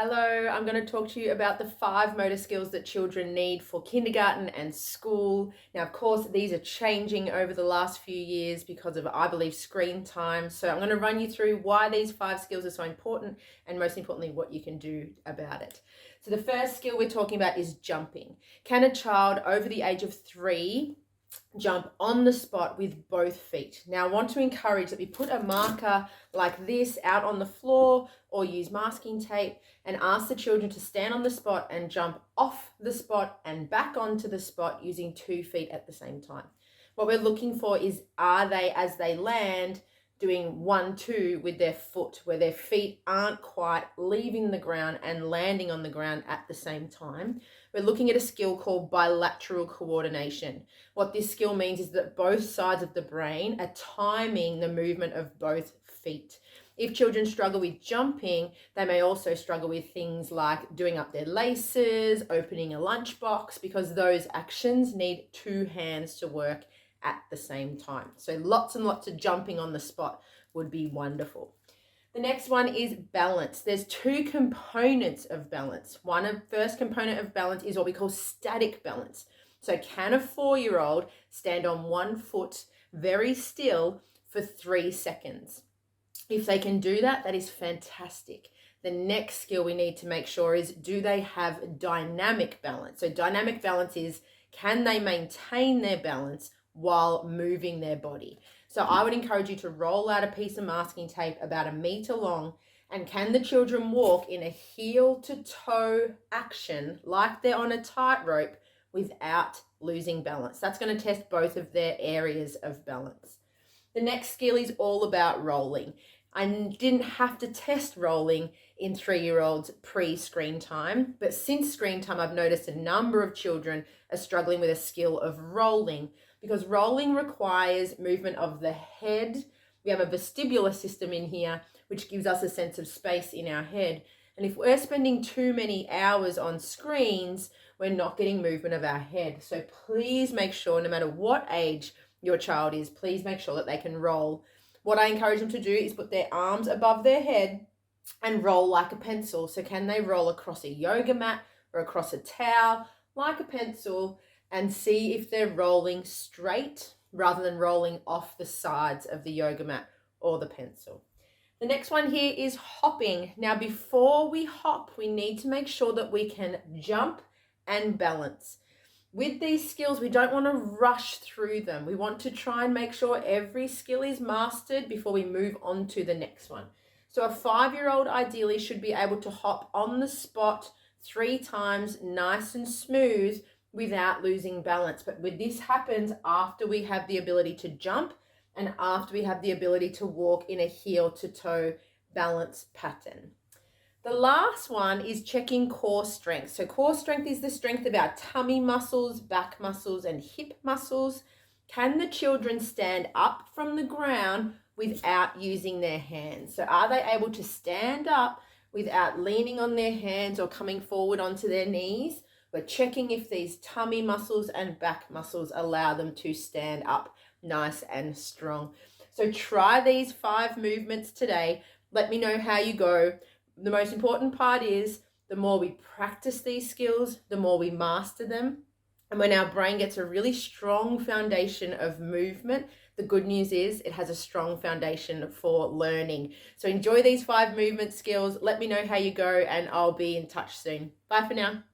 Hello, I'm going to talk to you about the 5 motor skills that children need for kindergarten and school. Now, of course, these are changing over the last few years because of, I believe, screen time. So I'm going to run you through why these 5 skills are so important and most importantly, what you can do about it. So the first skill we're talking about is jumping. Can a child over the age of 3 jump on the spot with both feet? Now, I want to encourage that we put a marker like this out on the floor or use masking tape and ask the children to stand on the spot and jump off the spot and back onto the spot using 2 feet at the same time. What we're looking for is, are they, as they land, doing 1, 2 with their foot, where their feet aren't quite leaving the ground and landing on the ground at the same time. We're looking at a skill called bilateral coordination. What this skill means is that both sides of the brain are timing the movement of both feet. If children struggle with jumping, they may also struggle with things like doing up their laces, opening a lunchbox, because those actions need 2 hands to work at the same time. So lots and lots of jumping on the spot would be wonderful. The next one is balance. There's 2 components of balance. First component of balance is what we call static balance. So can a 4-year-old stand on 1 foot very still for 3 seconds? If they can do that, that is fantastic. The next skill we need to make sure is, do they have dynamic balance? So dynamic balance is, can they maintain their balance while moving their body? So I would encourage you to roll out a piece of masking tape about 1 meter long, and can the children walk in a heel to toe action like they're on a tightrope without losing balance? That's going to test both of their areas of balance. The next skill is all about rolling. I didn't have to test rolling in 3-year-olds pre-screen time, but since screen time, I've noticed a number of children are struggling with a skill of rolling, because rolling requires movement of the head. We have a vestibular system in here, which gives us a sense of space in our head. And if we're spending too many hours on screens, we're not getting movement of our head. So please make sure, no matter what age your child is, please make sure that they can roll. What I encourage them to do is put their arms above their head and roll like a pencil. So can they roll across a yoga mat or across a towel like a pencil, and see if they're rolling straight rather than rolling off the sides of the yoga mat or the pencil. The next one here is hopping. Now, before we hop, we need to make sure that we can jump and balance. With these skills, we don't want to rush through them. We want to try and make sure every skill is mastered before we move on to the next one. So a 5-year-old ideally should be able to hop on the spot 3 times, nice and smooth, without losing balance. But this happens after we have the ability to jump and after we have the ability to walk in a heel to toe balance pattern. The last one is checking core strength. So core strength is the strength of our tummy muscles, back muscles, and hip muscles. Can the children stand up from the ground without using their hands? So are they able to stand up without leaning on their hands or coming forward onto their knees? We're checking if these tummy muscles and back muscles allow them to stand up nice and strong. So try these 5 movements today. Let me know how you go. The most important part is, the more we practice these skills, the more we master them. And when our brain gets a really strong foundation of movement, the good news is it has a strong foundation for learning. So enjoy these 5 movement skills. Let me know how you go, and I'll be in touch soon. Bye for now.